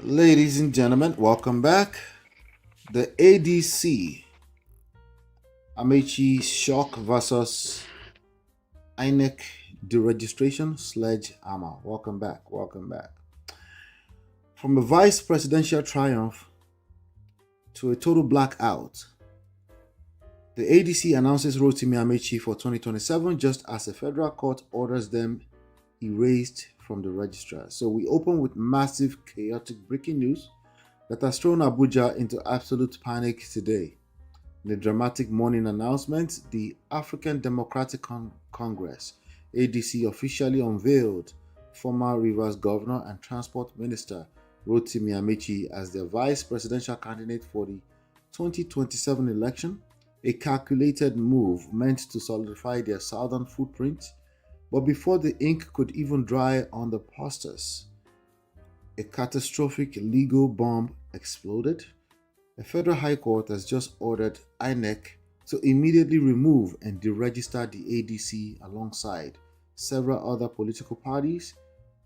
Ladies and gentlemen, welcome back. The ADC, Amaechi shock versus INEC deregistration, Sledgehammer. Welcome back. Welcome back. From a vice presidential triumph to a total blackout, the ADC announces Rotimi Amaechi for 2027 just as a federal court orders them erased from the registrar. So we open with massive, chaotic breaking news that has thrown Abuja into absolute panic today. In the dramatic morning announcement, the African Democratic Congress, ADC, officially unveiled former Rivers Governor and Transport Minister Rotimi Amaechi as their vice presidential candidate for the 2027 election, a calculated move meant to solidify their southern footprint. But before the ink could even dry on the posters, a catastrophic legal bomb exploded. A federal high court has just ordered INEC to immediately remove and deregister the ADC alongside several other political parties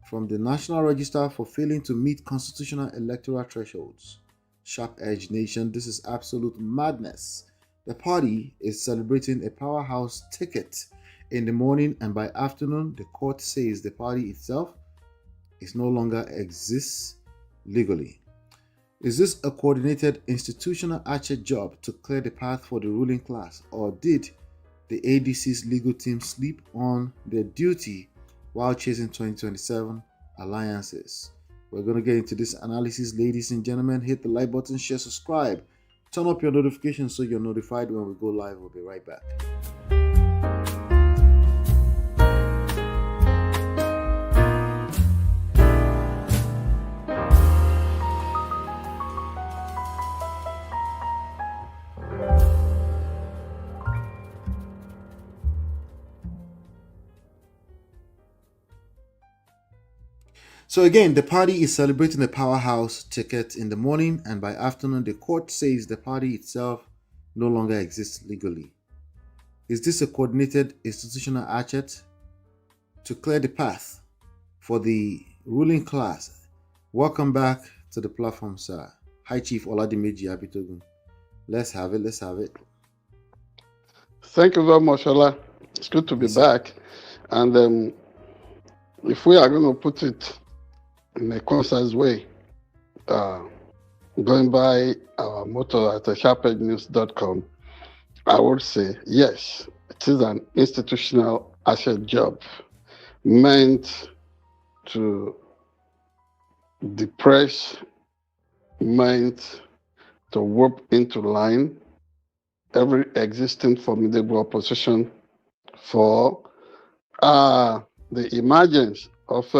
from the National Register for failing to meet constitutional electoral thresholds. Sharp Edge Nation, this is absolute madness. The party is celebrating a powerhouse ticket in the morning, and by afternoon, the court says the party itself is no longer exists legally. Is this a coordinated institutional archer job to clear the path for the ruling class, or did the ADC's legal team sleep on their duty while chasing 2027 alliances? We're going to get into this analysis, ladies and gentlemen. Hit the like button, share, subscribe, turn up your notifications so you're notified when we go live. We'll be right back. So again, the party is celebrating a powerhouse ticket in the morning, and by afternoon, the court says the party itself no longer exists legally. Is this a coordinated institutional hatchet to clear the path for the ruling class? Welcome back to the platform, sir. Hi, Chief Oladimeji Abitogun. Let's have it. Let's have it. Thank you very much, Ola. It's good to be back. And if we are going to put it in a concise way, going by our motto at SharpEdgeNewsTV.com, I would say, yes, it is an institutional asset job meant to depress, meant to whip into line every existing formidable opposition for the emergence of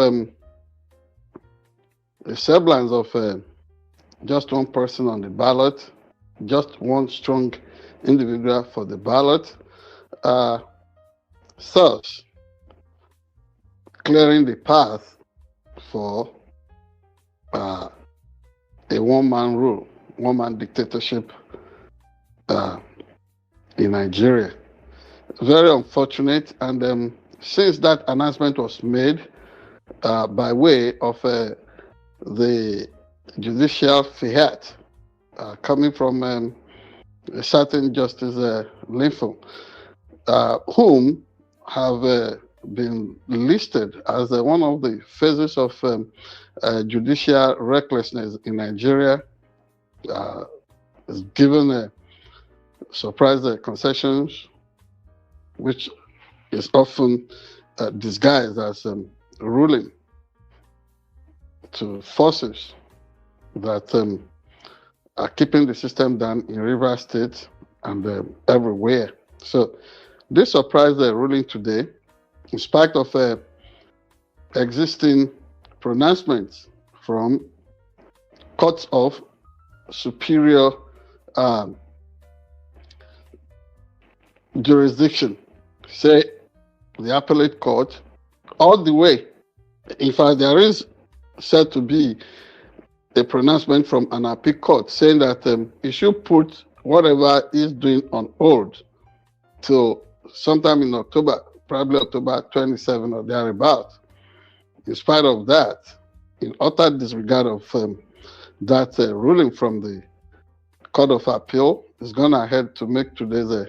a semblance of just one person on the ballot, just one strong individual for the ballot, thus clearing the path for a one-man rule, one-man dictatorship in Nigeria. Very unfortunate, and since that announcement was made by way of the judicial fiat coming from a certain Justice Linfo, whom have been listed as one of the phases of judicial recklessness in Nigeria, is given a surprise concessions, which is often disguised as ruling to forces that are keeping the system down in Rivers State and everywhere. So this surprise ruling today, in spite of existing pronouncements from courts of superior jurisdiction, say the appellate court, all the way. In fact, there is said to be a pronouncement from an appeal court saying that it should put whatever is doing on hold till sometime in October, probably October 27 or thereabouts. In spite of that, in utter disregard of that ruling from the Court of Appeal is gone ahead to make today's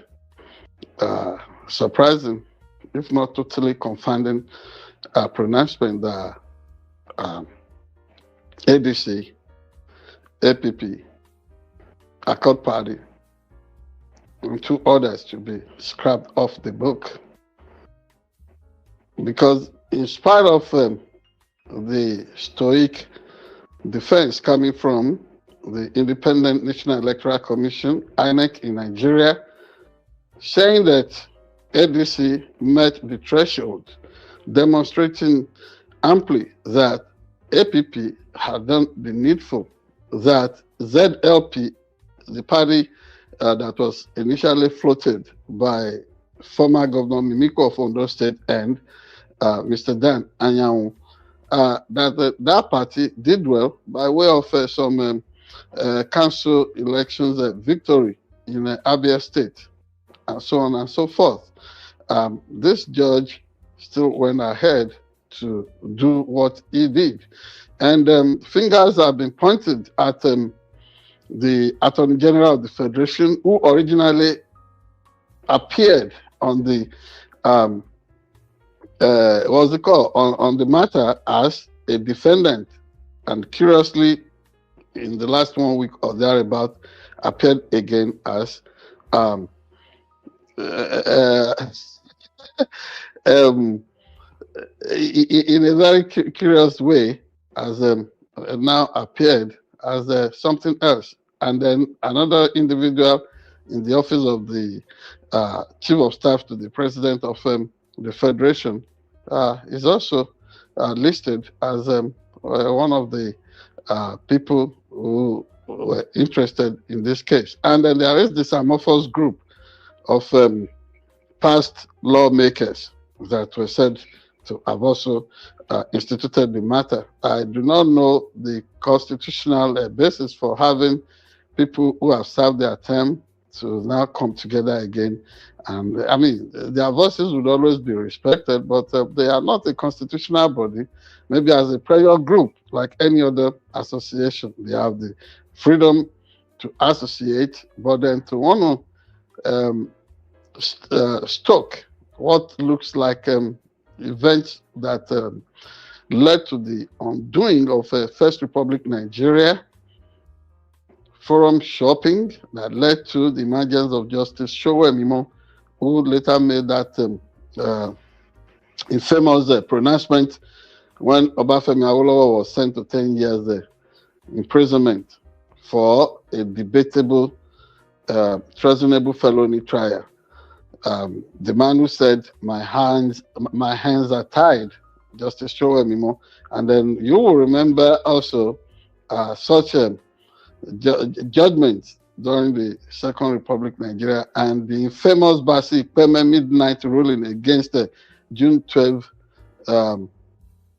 surprising, if not totally confounding, pronouncement that ADC, APP, Accord Party, and 2 others to be scrapped off the book. Because in spite of the stoic defense coming from the Independent National Electoral Commission, INEC in Nigeria, saying that ADC met the threshold, demonstrating amply that APP had done the needful, that ZLP, the party that was initially floated by former Governor Mimiko of Ondo State and Mr. Dan Anyanwu, that party did well by way of some council elections victory in Abia State, and so on and so forth. This judge still went ahead to do what he did. And fingers have been pointed at the Attorney General of the Federation, who originally appeared on the what's it called, on the matter as a defendant, and curiously, in the last 1 week or thereabout, appeared again as in a very curious way, as now appeared as something else. And then another individual in the office of the Chief of Staff to the President of the Federation is also listed as one of the people who were interested in this case. And then there is this amorphous group of past lawmakers that were said to have also instituted the matter. I do not know the constitutional basis for having people who have served their term to now come together again. And I mean, their voices would always be respected, but they are not a constitutional body. Maybe as a pressure group, like any other association, they have the freedom to associate, but then to want to stoke what looks like events that led to the undoing of First Republic Nigeria, forum shopping that led to the emergence of Justice Sowemimo, who later made that infamous pronouncement when Obafemi Awolowo was sent to 10 years imprisonment for a debatable, treasonable felony trial. The man who said, my hands are tied, Justice Sowemimo. And then you will remember also such judgments during the Second Republic Nigeria and the infamous Basi Peme midnight ruling against June 12,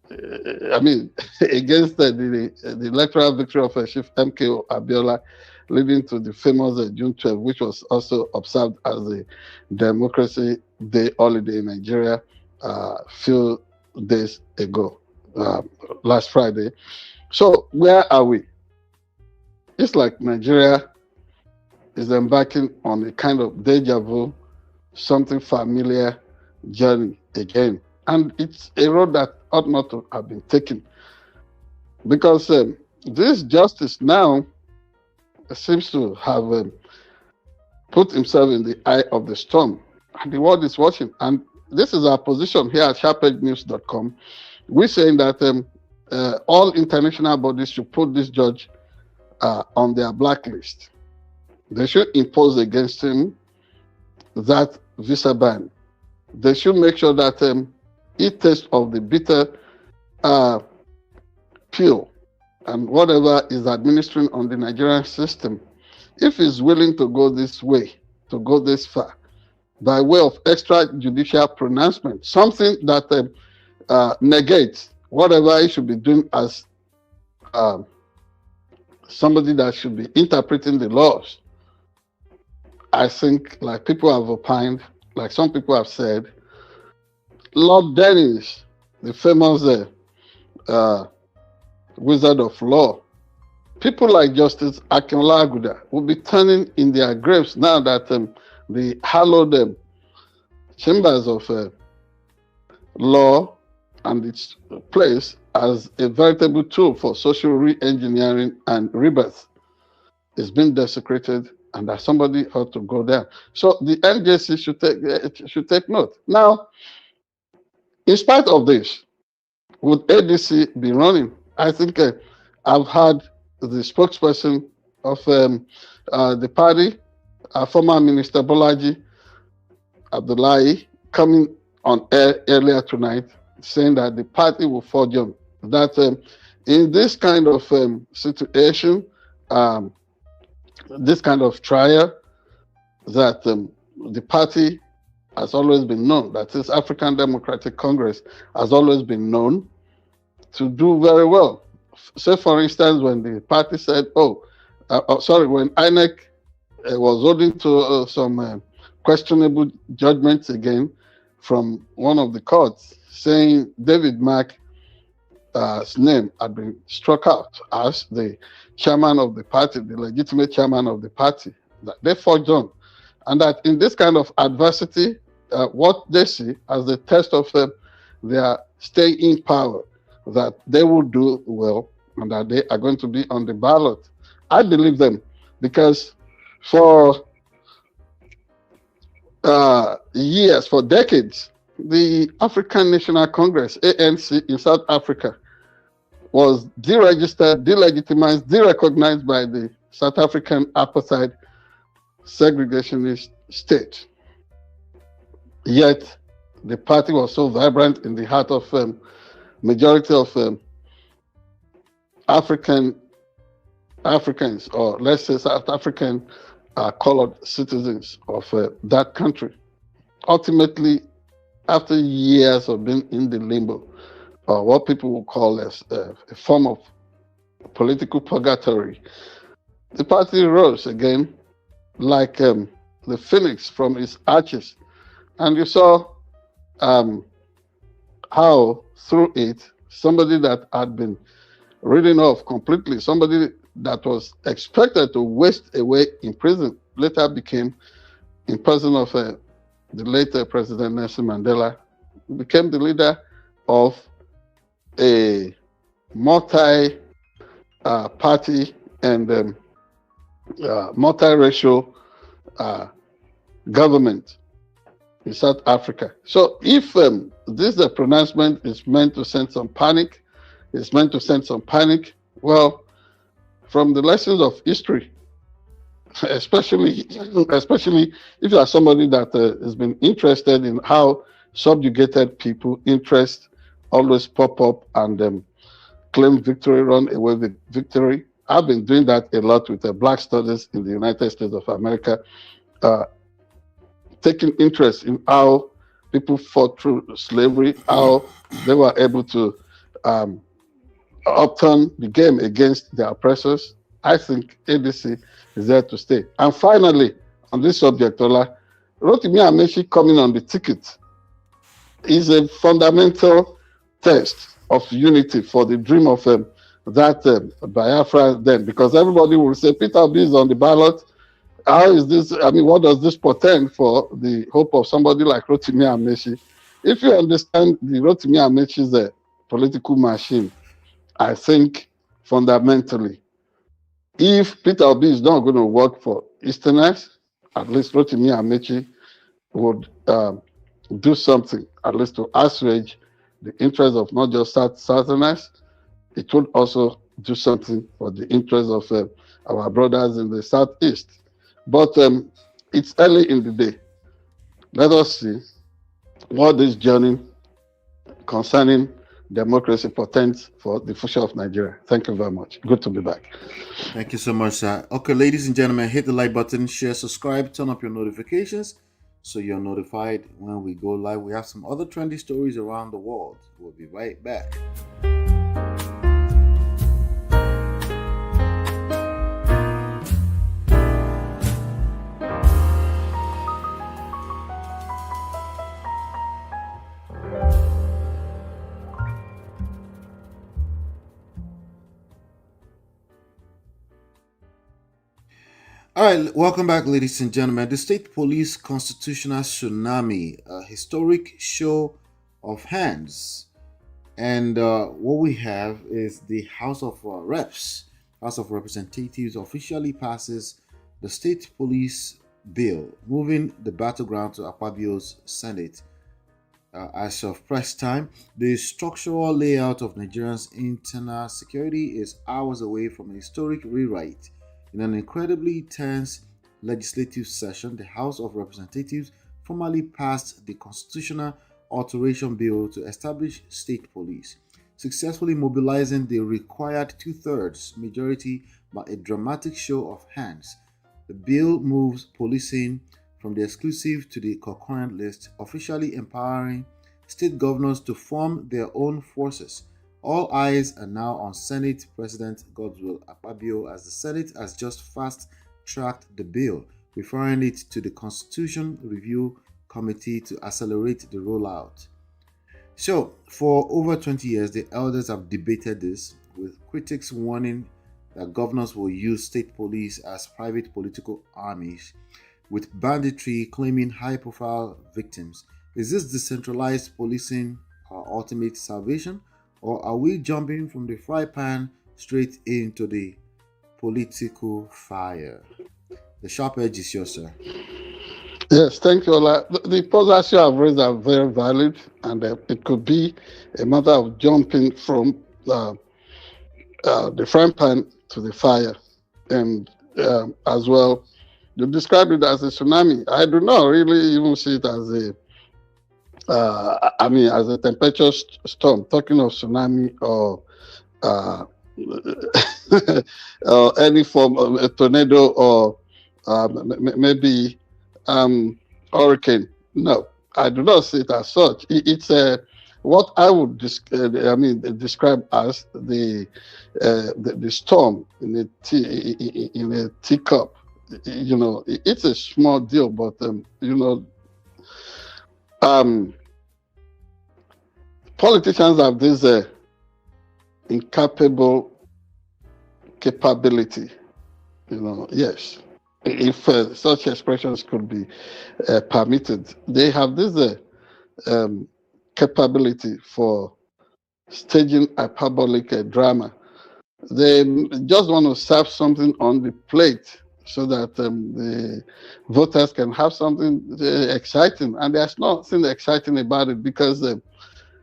against the electoral victory of Chief MKO Abiola, leading to the famous June 12, which was also observed as a Democracy Day holiday in Nigeria few days ago, last Friday. So where are we? It's like Nigeria is embarking on a kind of deja vu, something familiar journey again. And it's a road that ought not to have been taken. Because this justice now seems to have put himself in the eye of the storm. And the world is watching. And this is our position here at SharpEdgeNews.com. We're saying that all international bodies should put this judge on their blacklist. They should impose against him that visa ban. They should make sure that he tastes of the bitter pill and whatever is administering on the Nigerian system. If he's willing to go this way, to go this far, by way of extrajudicial pronouncement, something that negates whatever he should be doing as somebody that should be interpreting the laws. I think, like people have opined, like some people have said, Lord Dennis, the famous wizard of law, people like Justice Akinla Aguda will be turning in their graves now that the hallowed chambers of law and its place as a veritable tool for social re-engineering and rebirth is being desecrated, and that somebody ought to go there. So the NJC should take note. Now, in spite of this, would ADC be running? I think I've had the spokesperson of the party, former Minister Bolaji Abdullahi, coming on air earlier tonight, saying that the party will forge on. That in this kind of situation, this kind of trial, that the party has always been known, that is African Democratic Congress has always been known to do very well. Say, for instance, when the party said, when INEC was holding to some questionable judgments again from one of the courts, saying David Mark's name had been struck out as the chairman of the party, the legitimate chairman of the party, that they forged on. And that in this kind of adversity, what they see as the test of their staying in power, that they will do well and that they are going to be on the ballot. I believe them, because for years, for decades, the African National Congress, ANC, in South Africa was deregistered, delegitimized, derecognized by the South African apartheid segregationist state. Yet the party was so vibrant in the heart of majority of Africans, or let's say South African colored citizens of that country. Ultimately, after years of being in the limbo, or what people will call as a form of political purgatory, the party rose again like the phoenix from its ashes. And you saw how through it, somebody that had been written off completely, somebody that was expected to waste away in prison, later became, in person of the later President Nelson Mandela, became the leader of a multi-party and multiracial government in South Africa. So if this pronouncement is meant to send some panic, well, from the lessons of history, especially if you are somebody that has been interested in how subjugated people interest always pop up and claim victory, run away with victory. I've been doing that a lot with Black studies in the United States of America, taking interest in how people fought through slavery, how they were able to upturn the game against their oppressors. I think ADC is there to stay. And finally, on this subject, Ola, Rotimi Amaechi coming on the ticket is a fundamental test of unity for the dream of that Biafra then, because everybody will say Peter Obi is on the ballot. How is this? I mean, what does this portend for the hope of somebody like Rotimi Amaechi? If you understand the Rotimi Amaechi's political machine, I think fundamentally, if Peter Obi is not going to work for Easterners, at least Rotimi Amaechi would do something, at least to assuage the interest of not just Southerners. It would also do something for the interest of our brothers in the Southeast. But it's early in the day. Let us see what this journey concerning democracy portends for the future of Nigeria. Thank you very much. Good to be back. Thank you so much, sir. Okay, ladies and gentlemen, hit the like button, share, subscribe, turn up your notifications so you're notified when we go live. We have some other trendy stories around the world. We'll be right back. All right, welcome back, ladies and gentlemen. The State Police Constitutional Tsunami, a historic show of hands. And what we have is the House of Reps, House of Representatives officially passes the State Police Bill, moving the battleground to Akpabio's Senate. As of press time, the structural layout of Nigeria's internal security is hours away from a historic rewrite. In an incredibly tense legislative session, the House of Representatives formally passed the constitutional alteration bill to establish state police, successfully mobilizing the required two-thirds majority by a dramatic show of hands. The bill moves policing from the exclusive to the concurrent list, officially empowering state governors to form their own forces. All eyes are now on Senate President Godswill Akpabio as the Senate has just fast-tracked the bill, referring it to the Constitution Review Committee to accelerate the rollout. So, for over 20 years, the elders have debated this, with critics warning that governors will use state police as private political armies, with banditry claiming high profile victims. Is this decentralized policing our ultimate salvation, or are we jumping from the fry pan straight into the political fire? The sharp edge is yours, sir. Yes, thank you, Ola. The positives you have raised are very valid, and it could be a matter of jumping from the frying pan to the fire. And as well, you described it as a tsunami. I do not really even see it as as a temperature storm. Talking of tsunami or or any form of a tornado or maybe hurricane. No, I do not see it as such. It's what I would describe as the storm in a teacup. You know, it's a small deal, but politicians have this incapable capability. Yes, if such expressions could be permitted, they have this capability for staging hyperbolic drama. They just want to serve something on the plate so that the voters can have something exciting, and there's nothing exciting about it because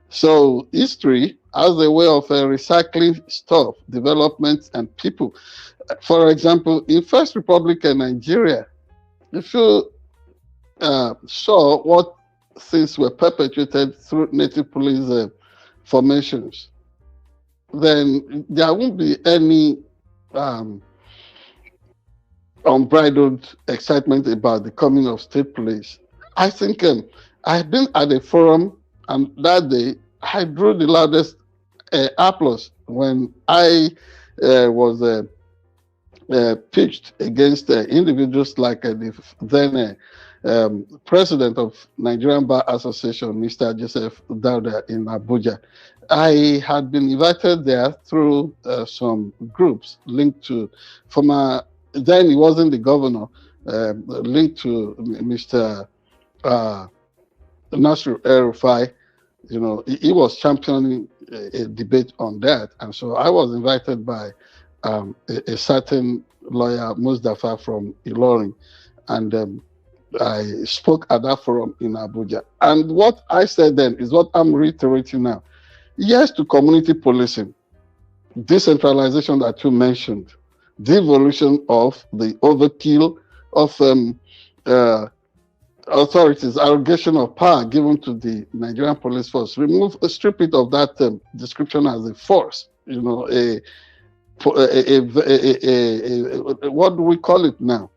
so history has a way of recycling stuff, development, and people. For example, in First Republic in Nigeria, if you saw what things were perpetrated through native police formations, then there won't be any unbridled excitement about the coming of state police. I think I've been at a forum, and that day I drew the loudest applause when I was pitched against individuals like the then president of Nigerian Bar Association, Mr. Joseph Dauda in Abuja. I had been invited there through some groups linked to former, then he wasn't the governor, linked to Mr. Nasir El-Rufai. You know, he was championing a debate on that. And so I was invited by a certain lawyer, Mustafa from Ilorin, and I spoke at that forum in Abuja. And what I said then is what I'm reiterating now. Yes to community policing, decentralization that you mentioned, devolution of the overkill of authorities, arrogation of power given to the Nigerian police force. Strip it of that description as a force. You know, what do we call it now?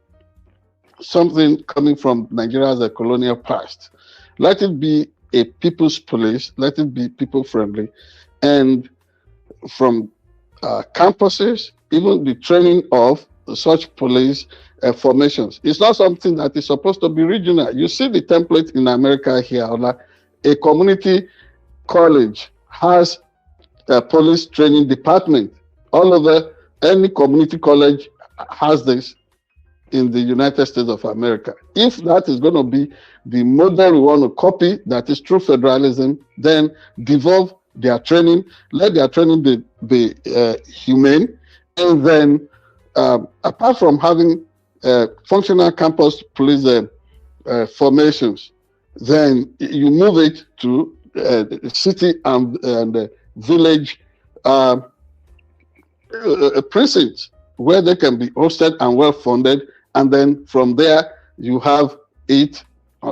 Something coming from Nigeria's colonial past. Let it be a people's police. Let it be people friendly, and from campuses, even the training of such police formations. It's not something that is supposed to be regional. You see the template in America here. A community college has a police training department. All over any community college has this. in the United States of America. If that is going to be the model we want to copy, that is true federalism, then devolve their training, let their training be humane, and then apart from having functional campus police formations, then you move it to city and village precincts where they can be hosted and well funded, and then from there you have it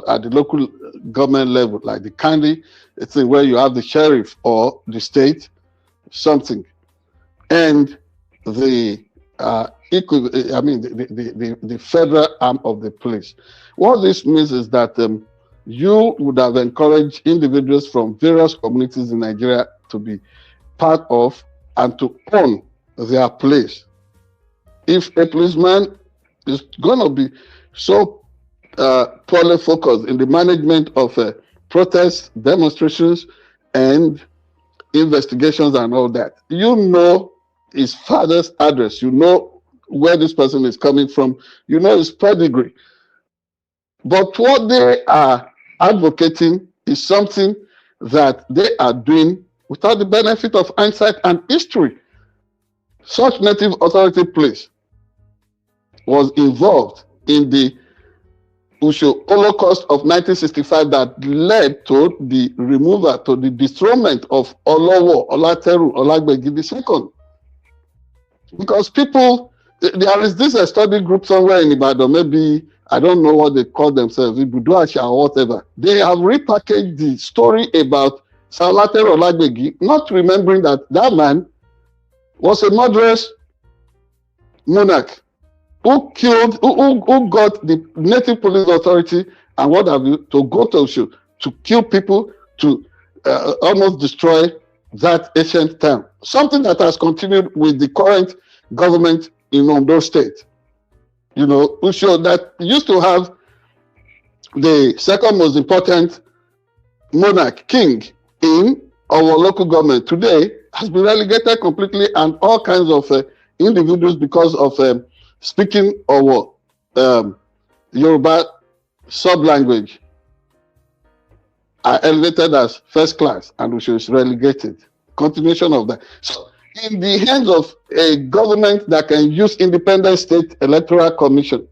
at the local government level, like the county, it's where you have the sheriff or the state, something, and the the federal arm of the police. What this means is that you would have encouraged individuals from various communities in Nigeria to be part of and to own their place. If a policeman is going to be so poorly focused in the management of protests, demonstrations, and investigations and all that, you know his father's address, you know where this person is coming from, you know his pedigree. But what they are advocating is something that they are doing without the benefit of hindsight and history. Such native authority police was involved in the Usho Holocaust of 1965 that led to the removal, to the dethronement of Olowo, Olateru, Olagbeji II. Because people, there is this study group somewhere in Ibadan, maybe, I don't know what they call themselves, Ibuduasha or whatever. They have repackaged the story about Olateru Olagbeji, not remembering that that man was a murderous monarch who killed, who got the native police authority and what have you to go to kill people, to almost destroy that ancient town. Something that has continued with the current government in Ondo State. You know, Usho that used to have the second most important monarch, king, in our local government today has been relegated completely, and all kinds of individuals, because of speaking our Yoruba sub-language, are elevated as first class, and Usho is relegated. Continuation of that. So, in the hands of a government that can use independent state electoral commission,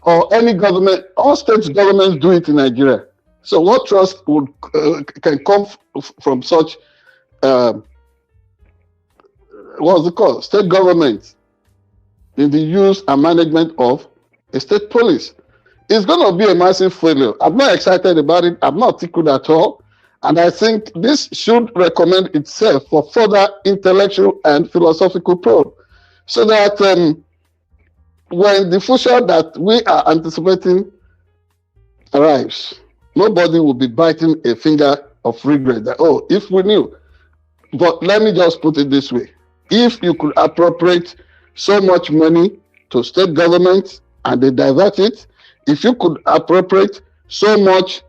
or any government, all state governments do it in Nigeria. So what trust would can come from such what's it called? State government in the use and management of a state police? It's going to be a massive failure. I'm not excited about it. I'm not tickled at all. And I think this should recommend itself for further intellectual and philosophical probe, so that when the future that we are anticipating arrives, nobody will be biting a finger of regret that, oh, if we knew. But let me just put it this way. If you could appropriate so much money to state government and they divert it, if you could appropriate so much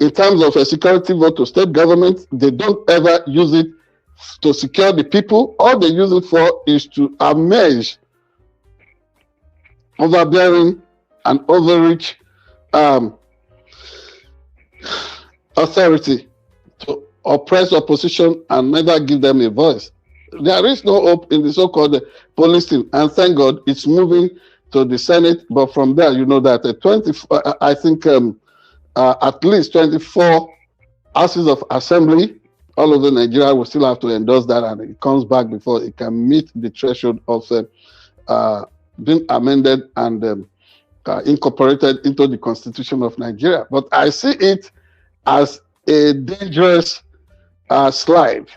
in terms of a security vote to state government, they don't ever use it to secure the people. All they use it for is to amaze overbearing and overreach authority to oppress opposition and never give them a voice. There is no hope in the so-called policing, and thank God it's moving to the Senate. But from there, you know that I think at least 24 houses of assembly all over Nigeria will still have to endorse that, and it comes back before it can meet the threshold of being amended and incorporated into the Constitution of Nigeria. But I see it as a dangerous slide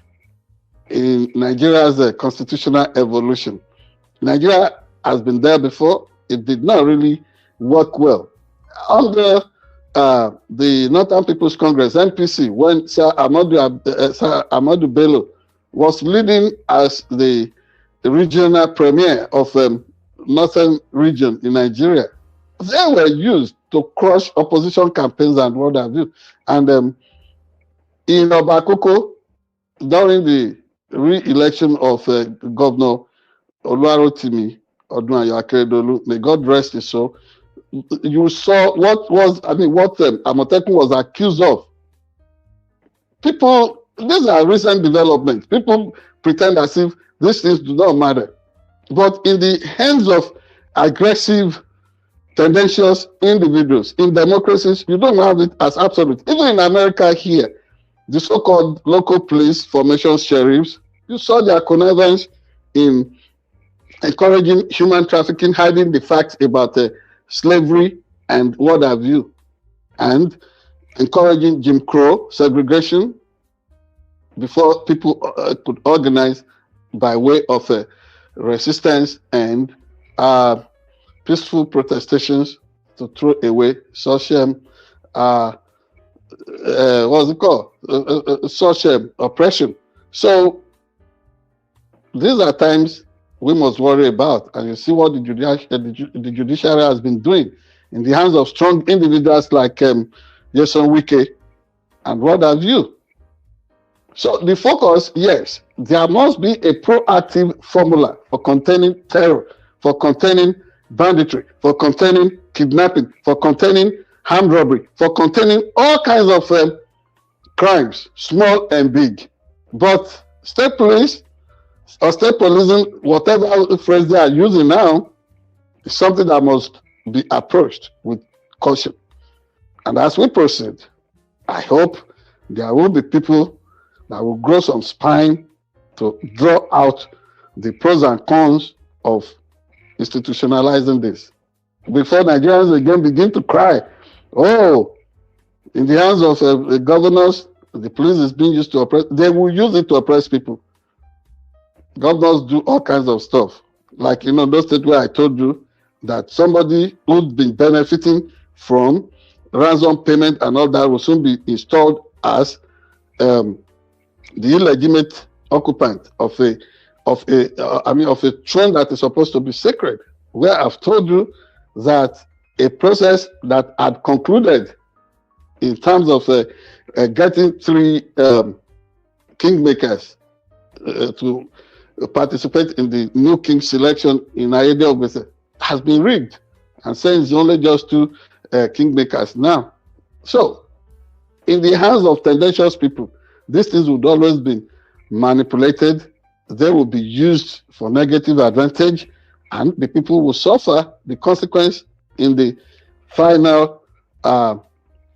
in Nigeria's constitutional evolution. Nigeria has been there before. It did not really work well. Under the Northern People's Congress, NPC, when Sir Ahmadu Bello was leading as the regional premier of Northern region in Nigeria, they were used to crush opposition campaigns and what have you. And in Obakoko, during the re-election of Governor Oluwarotimi, Odunwayo Akeredolu, may God rest his soul. You saw what Amotekun was accused of. People, these are recent developments. People pretend as if these things do not matter. But in the hands of aggressive, tendentious individuals, in democracies, you don't have it as absolute. Even in America here, the so-called local police formation sheriffs, you saw their connivance in encouraging human trafficking, hiding the facts about slavery and what have you, and encouraging Jim Crow segregation before people could organize by way of resistance and peaceful protestations to throw away social, what's it called? Social oppression. So these are times we must worry about, and you see what the judiciary has been doing in the hands of strong individuals like Jason Wike and what have you. So the focus, yes, there must be a proactive formula for containing terror, for containing banditry, for containing kidnapping, for containing armed robbery, for containing all kinds of crimes, small and big. But state police or state policing, whatever phrase they are using now, is something that must be approached with caution. And as we proceed, I hope there will be people that will grow some spine to draw out the pros and cons of institutionalizing this. Before Nigerians again begin to cry, oh, in the hands of the governors, the police is being used to oppress, they will use it to oppress people. Governors do all kinds of stuff. Like, those states where I told you that somebody who'd been benefiting from ransom payment and all that will soon be installed as the illegitimate occupant of a throne that is supposed to be sacred. Where I've told you that a process that had concluded in terms of getting 3 kingmakers to participate in the new king selection in Ayede Ogbese has been rigged, and saying it's only just 2 kingmakers now. So, in the hands of tendentious people, these things would always be manipulated. They will be used for negative advantage, and the people will suffer the consequence in the final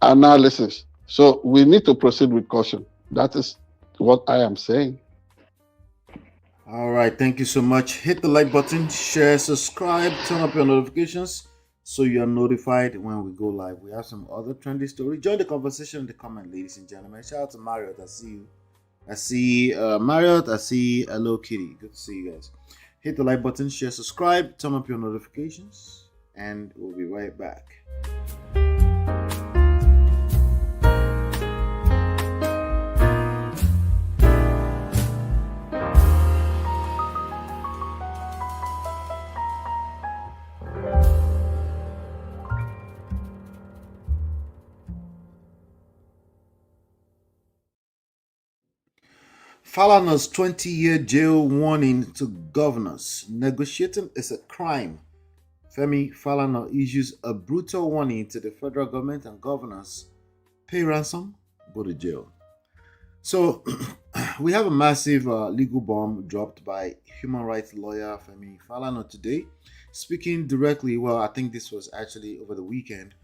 analysis. So we need to proceed with caution. That is what I am saying. All right, thank you so much. Hit the like button, share, subscribe, turn up your notifications so you are notified when we go live. We have some other trendy stories. Join the conversation in the comment, ladies and gentlemen. Shout out to Marriott. I see you. I see Marriott. I see Hello Kitty. Good to see you guys. Hit the like button, share, subscribe, turn up your notifications, and we'll be right back. Falana's 20-year jail warning to governors. Negotiating is a crime. Femi Falana issues a brutal warning to the federal government and governors. Pay ransom, go to jail. So, we have a massive legal bomb dropped by human rights lawyer Femi Falana today. Speaking directly, well, I think this was actually over the weekend.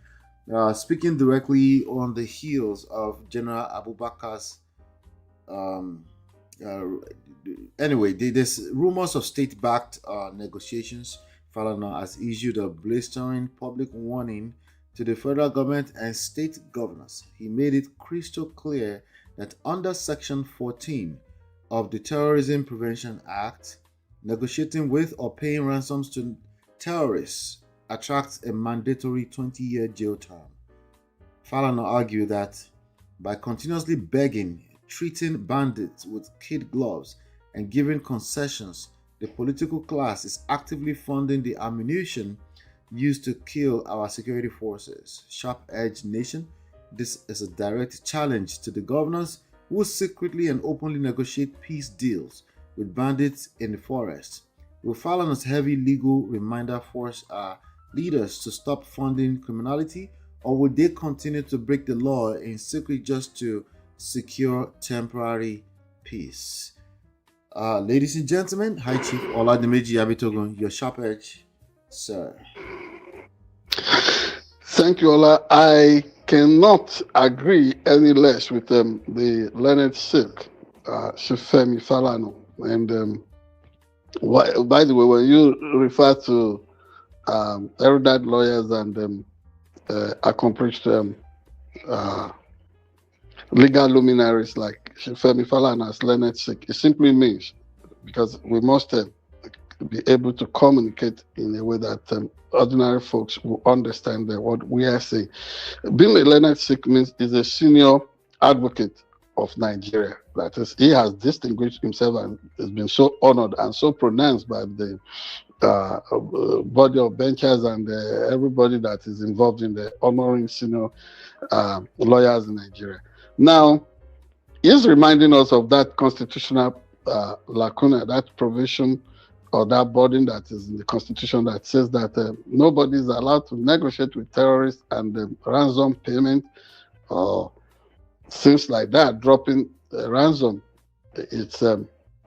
Speaking directly on the heels of General Abubakar's anyway, there's rumors of state-backed negotiations. Falana has issued a blistering public warning to the federal government and state governors. He made it crystal clear that under Section 14 of the Terrorism Prevention Act, negotiating with or paying ransoms to terrorists attracts a mandatory 20-year jail term. Falana argued that by continuously begging, treating bandits with kid gloves, and giving concessions, the political class is actively funding the ammunition used to kill our security forces. Sharp Edge Nation, this is a direct challenge to the governors who secretly and openly negotiate peace deals with bandits in the forest. Will Falana's heavy legal reminder force leaders to stop funding criminality, or will they continue to break the law in secret just to secure temporary peace? Ladies and gentlemen, High Chief Oladimeji Abitogun, your sharp edge, sir. Thank you, Ola. I cannot agree any less with the learned Sikh, Shifemi Falana. And by the way, when you refer to erudite lawyers and accomplished legal luminaries like Shifemi Falana as learned Sikh, it simply means because we must be able to communicate in a way that ordinary folks will understand what we are saying. Being a learned Sikh means is a senior advocate of Nigeria. That is, he has distinguished himself and has been so honored and so pronounced by the body of benchers and everybody that is involved in the honoring senior lawyers in Nigeria. Now, he's reminding us of that constitutional lacuna, that provision or that burden that is in the Constitution that says that nobody is allowed to negotiate with terrorists and ransom payment or things like that, dropping ransom. It's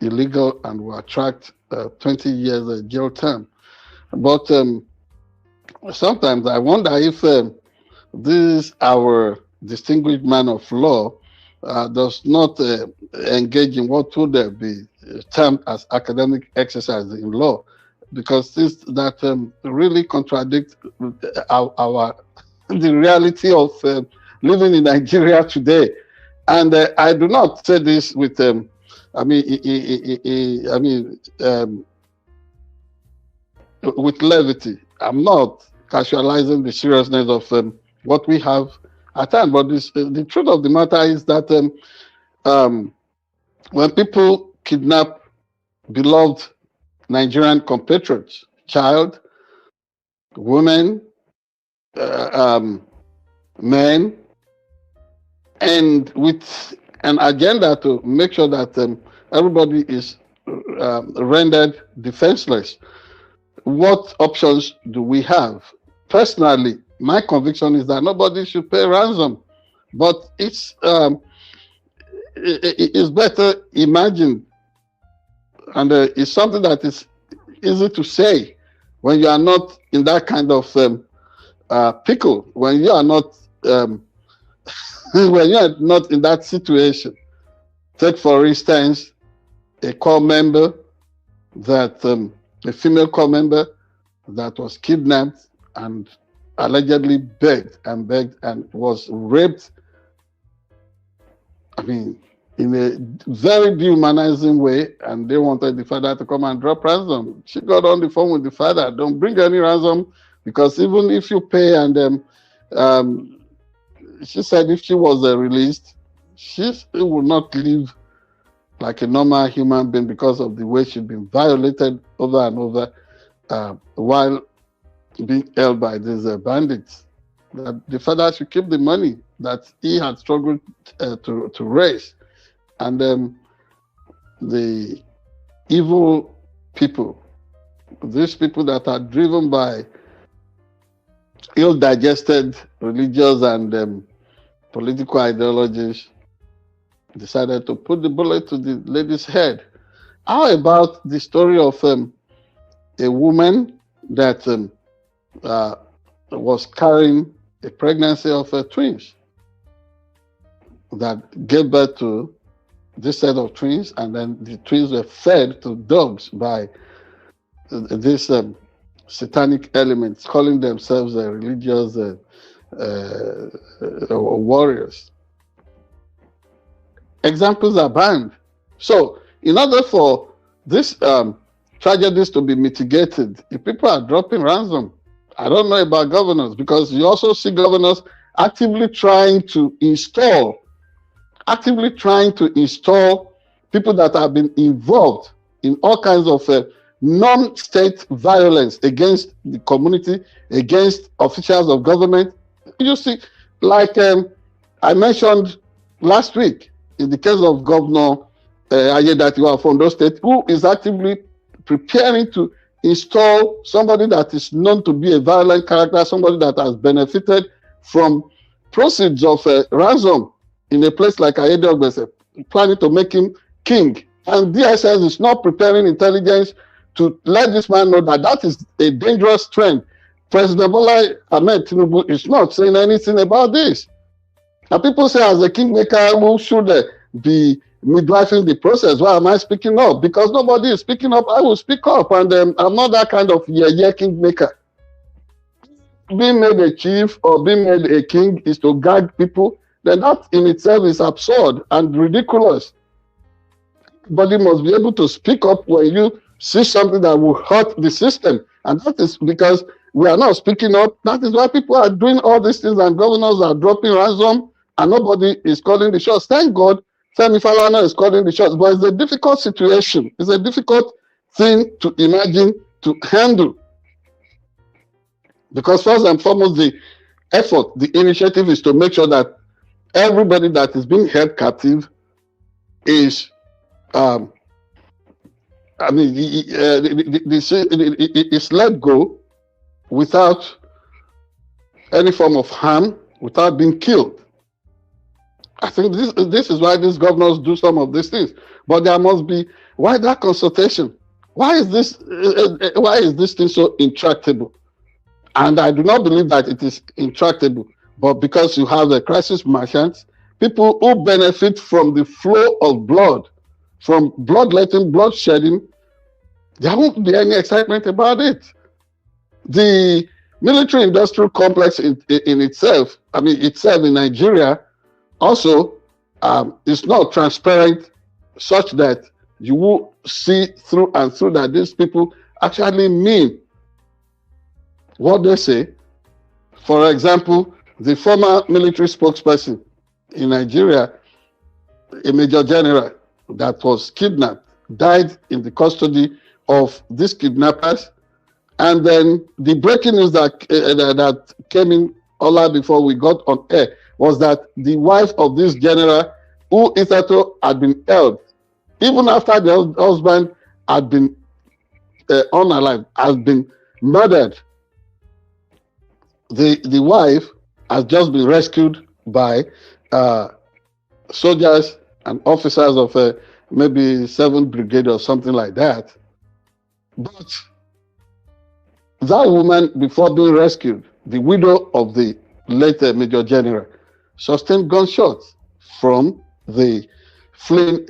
illegal and will attract 20 years jail term. But sometimes I wonder if this our distinguished man of law does not engage in what would be termed as academic exercise in law, because this that really contradict our the reality of living in Nigeria today. And I do not say this with with levity. I'm not casualizing the seriousness of what we have at hand. But the truth of the matter is that when people kidnap beloved Nigerian compatriots, child, women, men, and with an agenda to make sure that everybody is rendered defenseless, what options do we have? Personally, my conviction is that nobody should pay ransom, but it's better imagined, and it's something that is easy to say when you are not in that kind of pickle, when you are not when you are not in that situation. Take, for instance, a corps member that a female corps member that was kidnapped and allegedly begged and was raped. I mean, in a very dehumanizing way, and they wanted the father to come and drop ransom. She got on the phone with the father, don't bring any ransom, because even if you pay, and she said if she was released, she would not live like a normal human being because of the way she'd been violated over and over while being held by these bandits. That the father should keep the money that he had struggled to raise. And the evil people, these people that are driven by ill-digested religious and political ideologies, decided to put the bullet to the lady's head. How about the story of a woman that was carrying a pregnancy of twins, that gave birth to this set of twins, and then the twins were fed to dogs by these satanic elements calling themselves religious warriors? Examples are banned. So, in order for these tragedies to be mitigated, if people are dropping ransom, I don't know about governors, because you also see governors actively trying to install people that have been involved in all kinds of non-state violence against the community, against officials of government. You see, like I mentioned last week, in the case of Governor Ayedatiwa from those states, who is actively preparing to install somebody that is known to be a violent character, somebody that has benefited from proceeds of ransom in a place like Ayedeogbese, planning to make him king. And DSS is not preparing intelligence to let this man know that that is a dangerous trend. President Bola Ahmed Tinubu is not saying anything about this. And people say, as a kingmaker, who should be midwifing the process? Why am I speaking up? Because nobody is speaking up. I will speak up, and I'm not that kind of kingmaker. Being made a chief or being made a king is to guide people. Then that in itself is absurd and ridiculous. Everybody must be able to speak up when you see something that will hurt the system, and that is because we are not speaking up. That is why people are doing all these things, and governors are dropping ransom, and nobody is calling the shots. Thank God, Femi Falana is calling the shots, but it's a difficult situation. It's a difficult thing to imagine, to handle. Because first and foremost, the effort, the initiative is to make sure that everybody that is being held captive is, is let go without any form of harm, without being killed. I think this is why these governors do some of these things. But there must be wider consultation. Why is this thing so intractable? And I do not believe that it is intractable, but because you have the crisis merchants, people who benefit from the flow of blood, from bloodletting, blood shedding, there won't be any excitement about it. The military industrial complex in itself, in Nigeria, also is not transparent such that you will see through and through that these people actually mean what they say. For example, the former military spokesperson in Nigeria, a major general that was kidnapped, died in the custody of these kidnappers. And then the breaking news that came in all before we got on air was that the wife of this general, who hitherto had been held, even after the husband had been unalive, has been murdered. The wife has just been rescued by soldiers and officers of maybe 7th Brigade or something like that. But that woman, before being rescued, the widow of the late Major General, sustained gunshots from the fleeing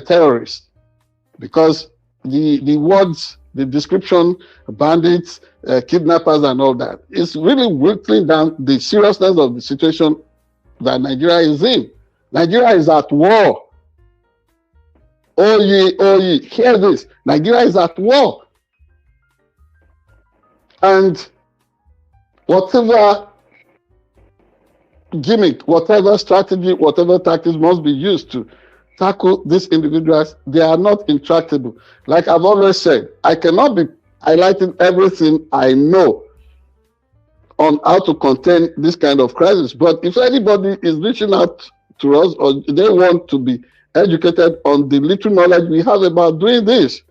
terrorists, because the words, the description, bandits, kidnappers, and all that, is really whittling down the seriousness of the situation that Nigeria is in. Nigeria is at war. Oh ye, hear this. Nigeria is at war. And whatever gimmick, whatever strategy, whatever tactics must be used to tackle these individuals, they are not intractable. Like I've always said, I cannot be highlighting everything I know on how to contain this kind of crisis. But if anybody is reaching out to us, or they want to be educated on the little knowledge we have about doing this,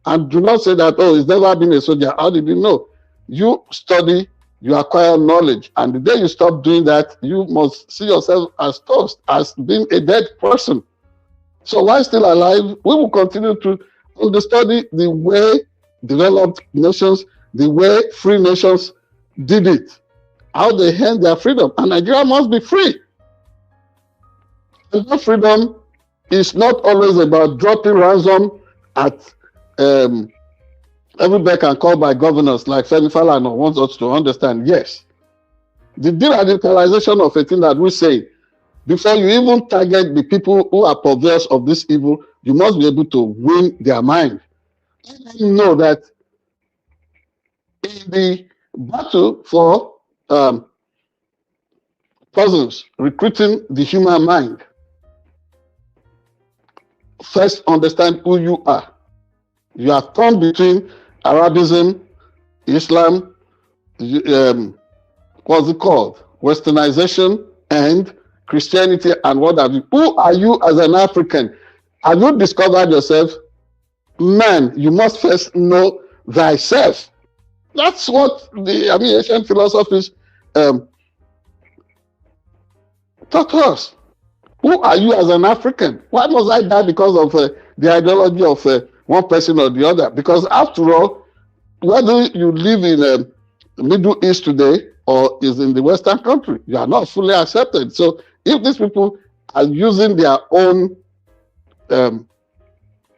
and do not say that, oh, he's never been a soldier, how did you know? You study, you acquire knowledge, and the day you stop doing that, you must see yourself as toast, as being a dead person. So while still alive, we will continue to understudy the way developed nations, the way free nations did it, how they earned their freedom. And Nigeria must be free. And that freedom is not always about dropping ransom at every beck and call by governors like Femi Falana wants us to understand. Yes, the de-radicalization of a thing that we say, before you even target the people who are purveyors of this evil, you must be able to win their mind. You know that in the battle for persons recruiting the human mind, first understand who you are. You are torn between Arabism, Islam, what's it called? Westernization and Christianity, and what have you. Who are you as an African? Have you discovered yourself? man, you must first know thyself. That's what the ancient philosophers taught us. Who are you as an African? Why must I die because of the ideology of one person or the other? Because after all, whether you live in the Middle East today or is in the Western country, you are not fully accepted. So if these people are using their own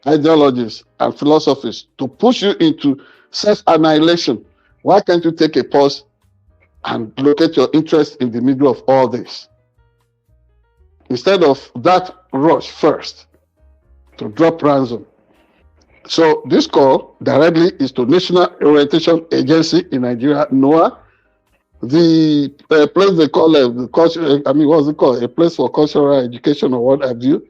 ideologies and philosophies to push you into self-annihilation, why can't you take a pause and locate your interest in the middle of all this? Instead of that rush first to drop ransom. So this call directly is to National Orientation Agency in Nigeria, NOAA, the place they call the culture, what's it called? A place for cultural education or what have you.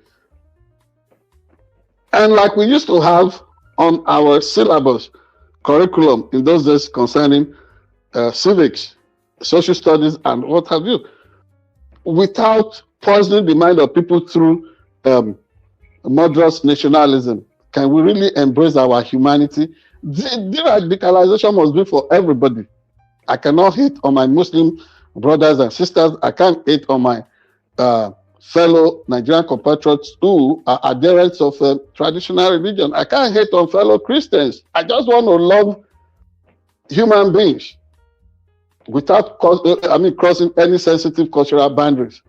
And like we used to have on our syllabus curriculum in those days concerning civics, social studies, and what have you, without poisoning the mind of people through murderous nationalism, can we really embrace our humanity? The radicalization must be for everybody. I cannot hate on my Muslim brothers and sisters. I can't hate on my fellow Nigerian compatriots who are adherents of traditional religion. I can't hate on fellow Christians. I just want to love human beings without crossing any sensitive cultural boundaries.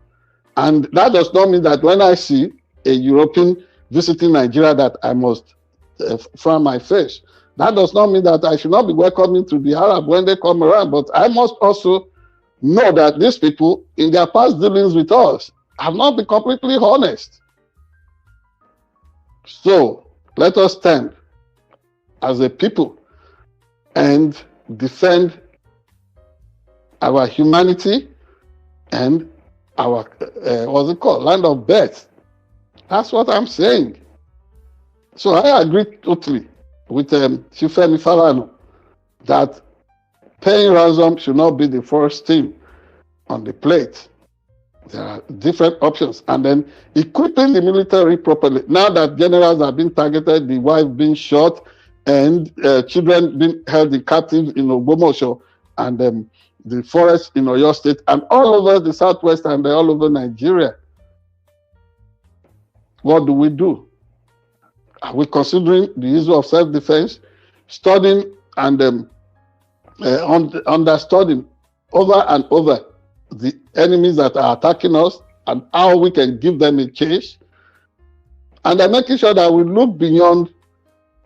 And that does not mean that when I see a European visiting Nigeria that I must frown my face. That does not mean that I should not be welcoming to the Arab when they come around, but I must also know that these people, in their past dealings with us, have not been completely honest. So let us stand as a people and defend our humanity and our land of birth. That's what I'm saying. So I agree totally with Chifemi Falana that paying ransom should not be the first thing on the plate. There are different options. And then equipping the military properly. Now that generals have been targeted, the wife being shot, and children being held in captive in Ogbomoso and the forest in Oyo State and all over the Southwest and all over Nigeria. What do? Are we considering the issue of self-defense, studying and understanding over and over the enemies that are attacking us and how we can give them a chase, and then making sure that we look beyond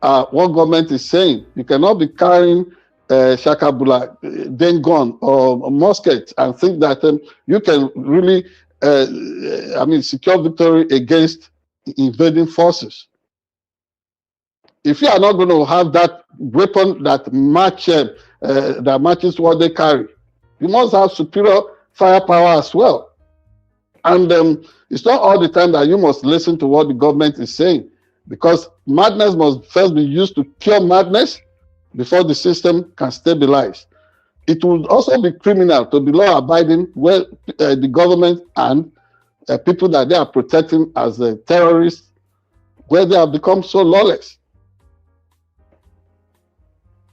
what government is saying. You cannot be carrying shakabula, then gun or musket and think that you can really secure victory against invading forces. If you are not going to have that weapon that matches what they carry, you must have superior firepower as well. And it's not all the time that you must listen to what the government is saying, because madness must first be used to cure madness before the system can stabilize. It would also be criminal to be law-abiding where the government and people that they are protecting as terrorists, where they have become so lawless.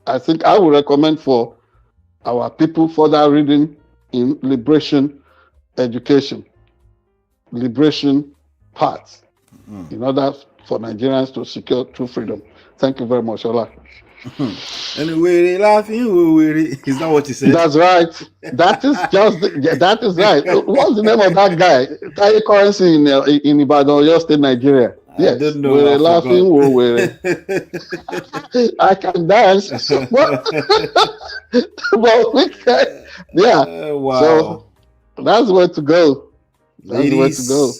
I think I would recommend for our people further reading in liberation education, liberation paths, in order for Nigerians to secure true freedom. Thank you very much, Ola. Anyway, laughing, is that what you said? That's right. That is that is right. What's the name of that guy? Thai currency in Ibadan, Oyo State, Nigeria. Yes, I don't know. We're laughing. I can dance, but we can, yeah. Wow. So that's the way to go. That's Ladies the way to go.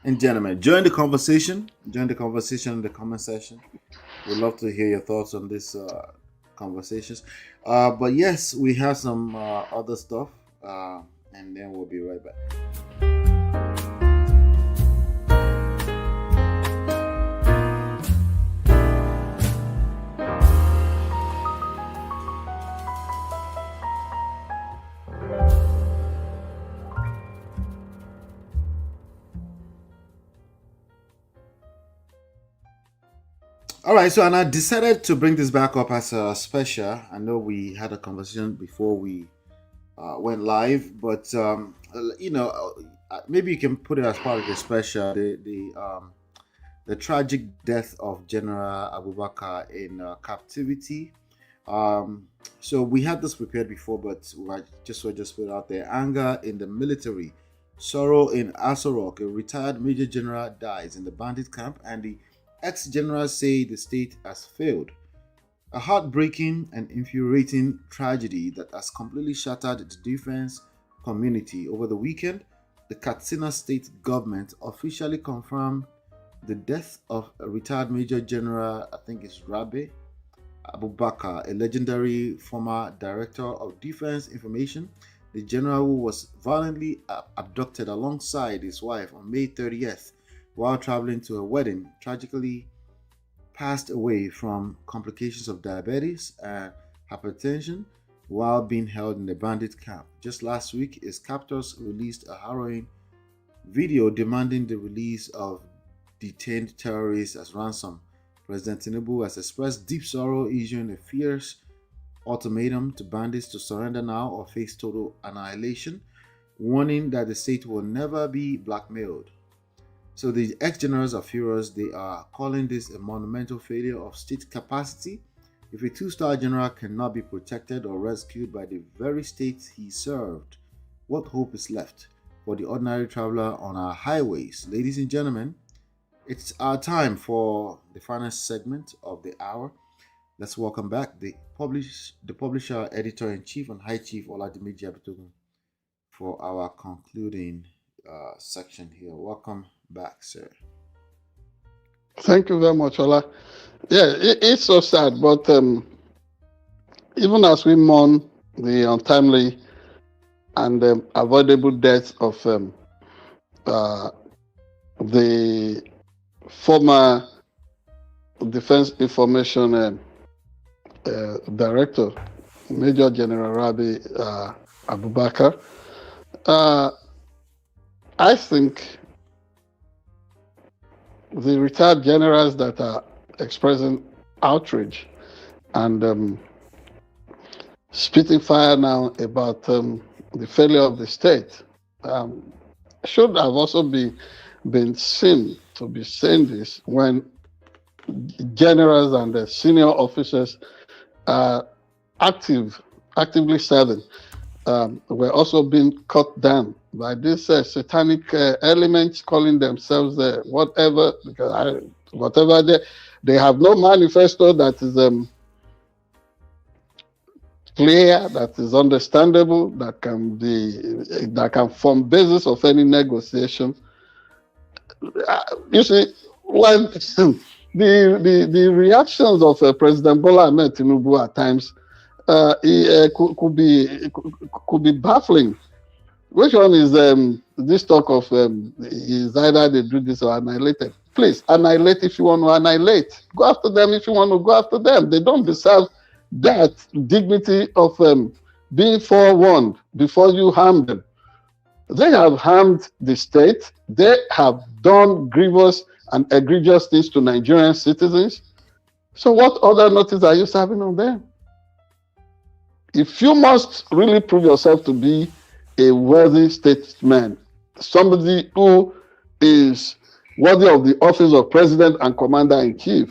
And gentlemen, join the conversation. Join the conversation in the comment section. We'd love to hear your thoughts on this conversations. But yes, we have some other stuff, and then we'll be right back. All right, so and I decided to bring this back up as a special. I know we had a conversation before we went live, but maybe you can put it as part of the special. The tragic death of General Abubakar in captivity. So we had this prepared before, but we'll just put it out there. Anger in the military, sorrow in Asorok. A retired major general dies in the bandit camp, and the ex-generals say the state has failed. A heartbreaking and infuriating tragedy that has completely shattered the defense community. Over the weekend, the Katsina state government officially confirmed the death of a retired Major General, I think it's Rabe Abubakar, a legendary former director of defense information. The general who was violently abducted alongside his wife on May 30th while traveling to a wedding, tragically passed away from complications of diabetes and hypertension while being held in the bandit camp. Just last week, his captors released a harrowing video demanding the release of detained terrorists as ransom. President Tinubu has expressed deep sorrow, issuing a fierce ultimatum to bandits to surrender now or face total annihilation, warning that the state will never be blackmailed. So the ex-generals are furious. They are calling this a monumental failure of state capacity. If a two-star general cannot be protected or rescued by the very state he served, what hope is left for the ordinary traveler on our highways? Ladies and gentlemen, it's our time for the final segment of the hour. Let's welcome back the publisher, editor-in-chief, and High Chief Oladimeji Abitogun for our concluding section here. Welcome back, sir. Thank you very much, Ola. Yeah, it's so sad, but even as we mourn the untimely and avoidable death of the former Defense Information Director, Major General Rabe Abubakar, I think the retired generals that are expressing outrage and spitting fire now about the failure of the state should have also been seen to be saying this when generals and the senior officers are actively serving were also being cut down by these satanic elements calling themselves whatever, because whatever they have no manifesto that is clear, that is understandable, that can form basis of any negotiation. You see, when the reactions of President Bola Ahmed Tinubu at times could be baffling. Which one is this talk of is either they do this or annihilated? Please annihilate if you want to annihilate. Go after them if you want to go after them. They don't deserve that dignity of being forewarned before you harm them. They have harmed the state. They have done grievous and egregious things to Nigerian citizens. So what other notice are you serving on them? If you must really prove yourself to be a worthy statesman, somebody who is worthy of the office of president and commander-in-chief,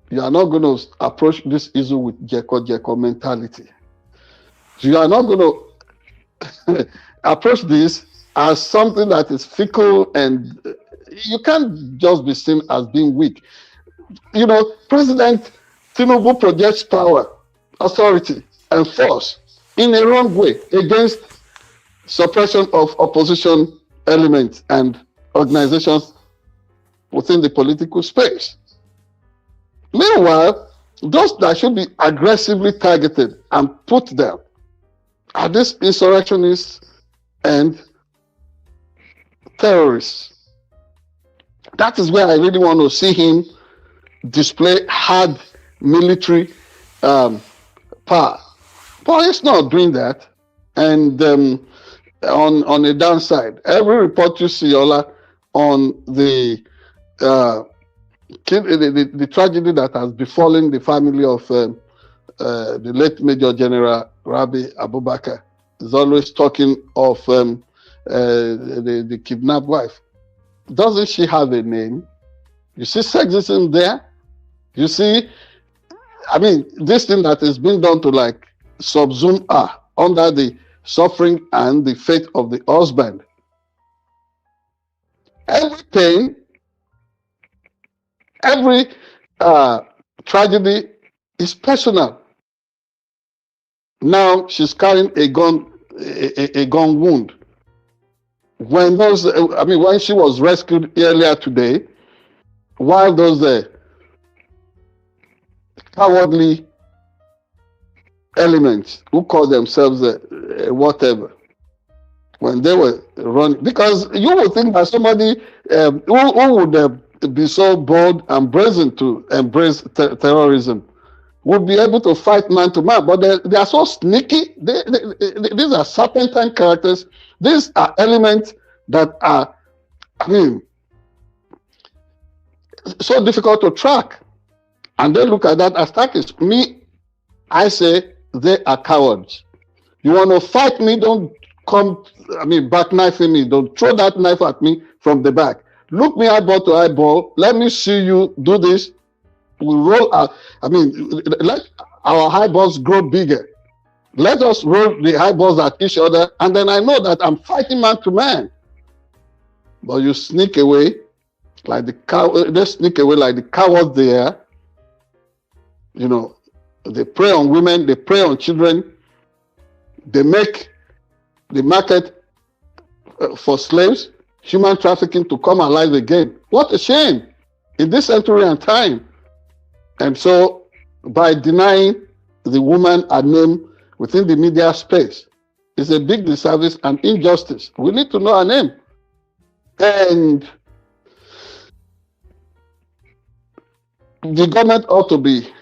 you are not going to approach this issue with Jeko mentality. You are not going to approach this as something that is fickle, and you can't just be seen as being weak. You know, President Tinubu projects power, authority, and force in a wrong way against suppression of opposition elements and organizations within the political space. Meanwhile, those that should be aggressively targeted and put down are these insurrectionists and terrorists. That is where I really want to see him display hard military power. But he's not doing that. And on the downside, every report you see, Ola, on the the tragedy that has befallen the family of the late Major General Rabe Abubakar is always talking of the kidnapped wife. Doesn't she have a name? You see sexism there? You see, I mean, this thing that is being done to like subsume her under the suffering and the fate of the husband. Every pain, every tragedy is personal. Now she's carrying a gun wound. When when she was rescued earlier today, while those cowardly elements who call themselves whatever, when they were running, because you would think that somebody who would be so bold and brazen to embrace terrorism would be able to fight man to man, but they are so sneaky. These are serpentine characters. These are elements that are, I mean, so difficult to track. And they look at that as tactics. Me, I say they are cowards. You want to fight me, don't come, back knifing me. Don't throw that knife at me from the back. Look me eyeball to eyeball. Let me see you do this. We roll out. Let our eyeballs grow bigger. Let us roll the eyeballs at each other, and then I know that I'm fighting man to man. But you sneak away like the cow. They sneak away like the cowards they are. You know, they prey on women. They prey on children. They make the market for slaves, human trafficking to come alive again. What a shame in this century and time. And so, by denying the woman a name within the media space, is a big disservice and injustice. We need to know her name. And the government ought to be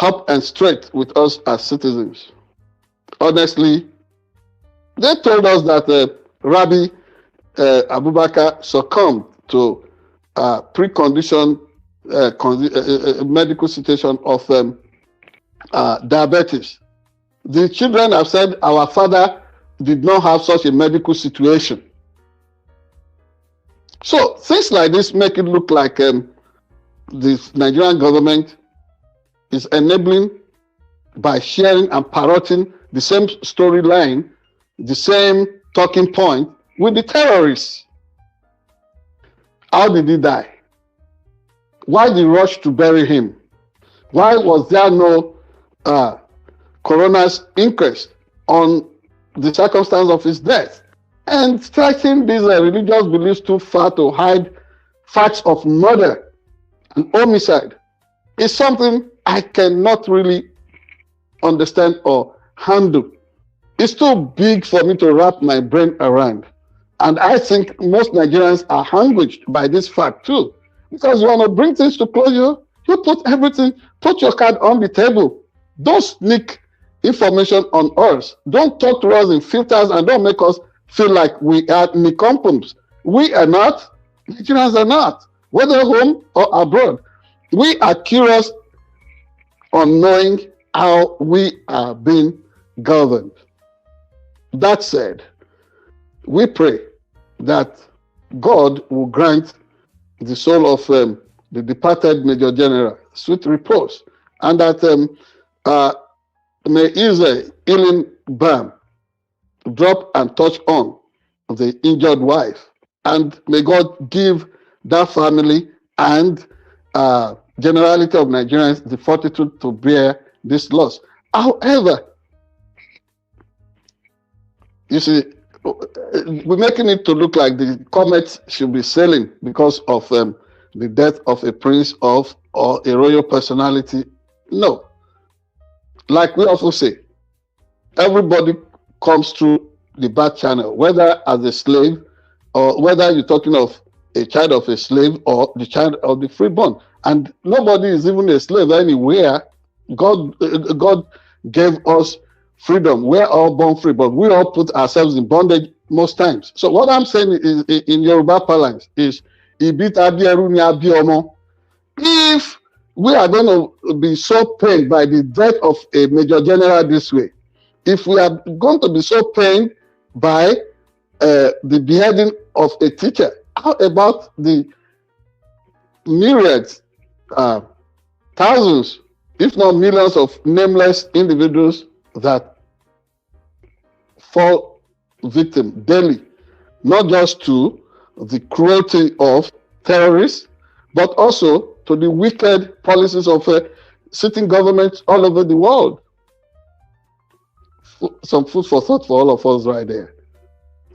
up and straight with us as citizens. Honestly, they told us that Rabe Abubakar succumbed to preconditioned medical situation of diabetes. The children have said our father did not have such a medical situation. So things like this make it look like the Nigerian government is enabling by sharing and parroting the same storyline, the same talking point with the terrorists. How did he die? Why the rush to bury him? Why was there no coroner's inquest on the circumstance of his death? And stretching these religious beliefs too far to hide facts of murder and homicide is something I cannot really understand or handle. It's too big for me to wrap my brain around. And I think most Nigerians are languished by this fact too. Because you want to bring things to closure, you put your card on the table. Don't sneak information on us. Don't talk to us in filters and don't make us feel like we arenicompops. We are not. Nigerians are not. Whether home or abroad. We are curious on knowing how we are being governed. That said, we pray that God will grant the soul of the departed Major General sweet repose, and that may his healing balm drop and touch on the injured wife, and may God give that family and generality of Nigerians the fortitude to bear this loss. However, you see, we're making it to look like the comets should be sailing because of the death of a prince or a royal personality. No. Like we often say, everybody comes through the bad channel, whether as a slave or whether you're talking of a child of a slave or the child of the freeborn. And nobody is even a slave anywhere. God gave us freedom. We're all born free, but we all put ourselves in bondage most times. So what I'm saying is, in Yoruba parlance is, "Ibita bieru ni abi omo." If we are going to be so pained by the death of a major general this way, if we are going to be so pained by the beheading of a teacher, how about the myriads, thousands, if not millions of nameless individuals that fall victim daily, not just to the cruelty of terrorists, but also to the wicked policies of sitting governments all over the world. Some food for thought for all of us right there.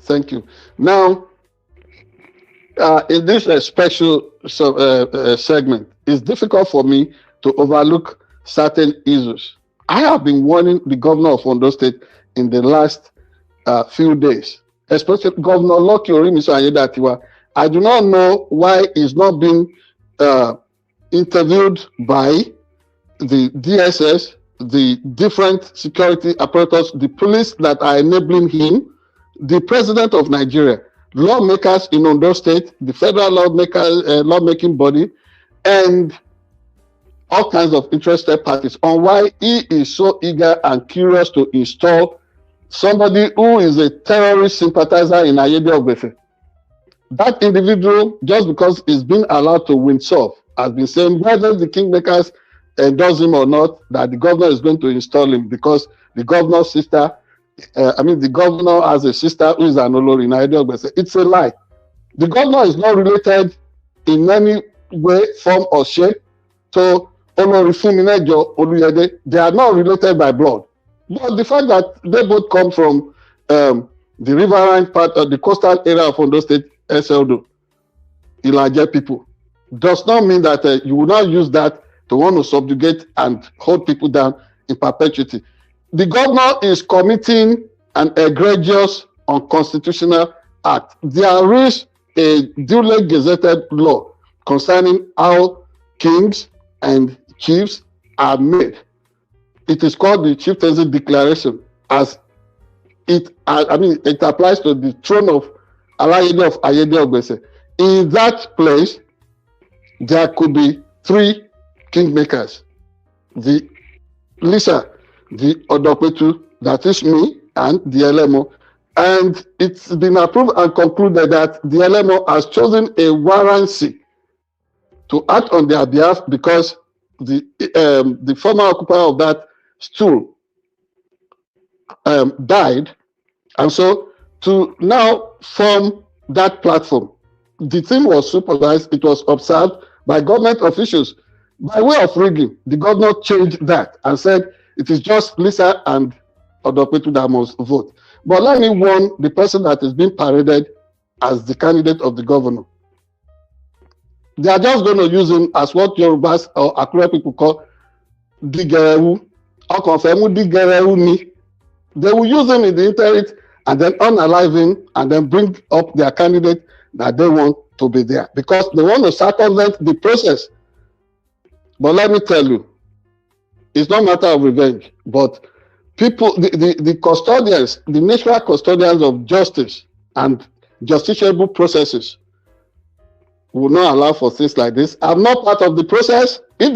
Thank you. Now, in this special segment, it's difficult for me to overlook certain issues. I have been warning the governor of Ondo State in the last few days, especially Governor Lucky Orimiso Ayedatiwa. I do not know why he's not being interviewed by the DSS, the different security apparatus, the police that are enabling him, the president of Nigeria, lawmakers in Ondo State, the federal lawmaking body, and all kinds of interested parties on why he is so eager and curious to install somebody who is a terrorist sympathizer in Ayede Ogbefe. That individual, just because he's been allowed to windsurf, has been saying whether the kingmakers endorse him or not, that the governor is going to install him because the governor's sister, the governor has a sister who is an Olori in Ayede Ogbefe. It's a lie. The governor is not related in any way, form, or shape to Olori Funminejo Oluyede. They are not related by blood. But the fact that they both come from the riverine part of the coastal area of Ondo State, Eseldo, Ilaje people, does not mean that you will not use that to want to subjugate and hold people down in perpetuity. The governor is committing an egregious unconstitutional act. There is a duly gazetted law concerning how kings and chiefs are made. It is called the Chieftaincy Declaration, as it applies to the throne of Alayede of Ayede Ogbese. In that place, there could be 3 kingmakers: the Lisa, the Odopetu, that is me, and the LMO. And it's been approved and concluded that the LMO has chosen a warranty to act on their behalf because the former occupier of that stool died. And so to now form that platform, the thing was supervised, it was observed by government officials. By way of rigging, the governor changed that and said it is just Lisa and Odopetu that must vote. But let me warn the person that is being paraded as the candidate of the governor. They are just going to use him as what Yorubas or Akure people call Digerewu, or Confirmu Digerewu ni. They will use him in the interim and then unalive him and then bring up their candidate that they want to be there because they want to circumvent the process. But let me tell you, it's not a matter of revenge, but people, the custodians, the natural custodians of justice and justiciable processes will not allow for things like this. I'm not part of the process. If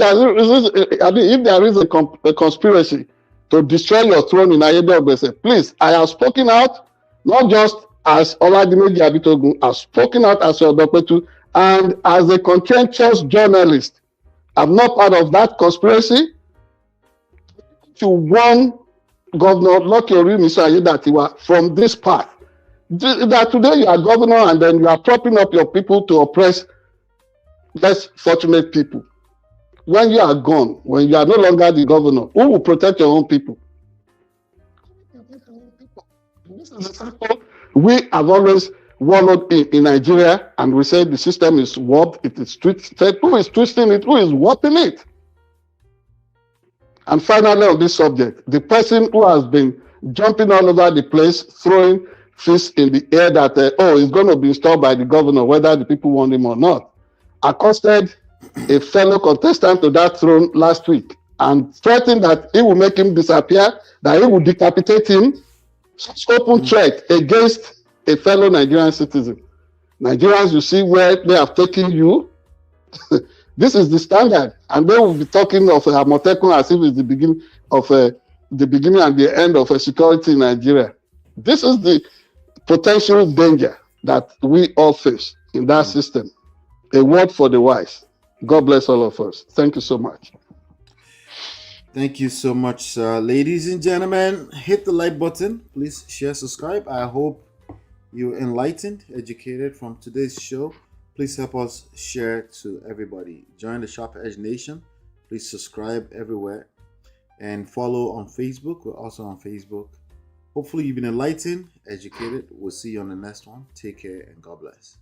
there is a conspiracy to destroy your throne in Ayede Ogbese, please, I have spoken out, not just as Oladimeji Abitogun, I've spoken out as Odopetu and as a conscientious journalist. I'm not part of that conspiracy. To warn Governor Lucky Orimiso Ayedatiwa from this path, that today you are governor and then you are propping up your people to oppress less fortunate people. When you are gone, when you are no longer the governor, who will protect your own people? This is the cycle we have always wallowed in Nigeria, and we say the system is warped, it is twisted. Who is twisting it? Who is warping it? And finally, on this subject, the person who has been jumping all over the place, throwing fists in the air that, he's going to be installed by the governor, whether the people want him or not, accosted a fellow contestant to that throne last week and threatened that he will make him disappear, that he will decapitate him. Such open threat against a fellow Nigerian citizen. Nigerians, you see where they have taken you. This is the standard, and then we'll be talking of Amotekun as if it's the beginning of the beginning and the end of security in Nigeria. This is the potential danger that we all face in that system. A word for the wise. God bless all of us. Thank you so much. Thank you so much, ladies and gentlemen. Hit the like button. Please share, subscribe. I hope you're enlightened, educated from today's show. Please help us share to everybody. Join the Sharp Edge Nation. Please subscribe everywhere and follow on Facebook. We're also on Facebook. Hopefully you've been enlightened, educated. We'll see you on the next one. Take care and God bless.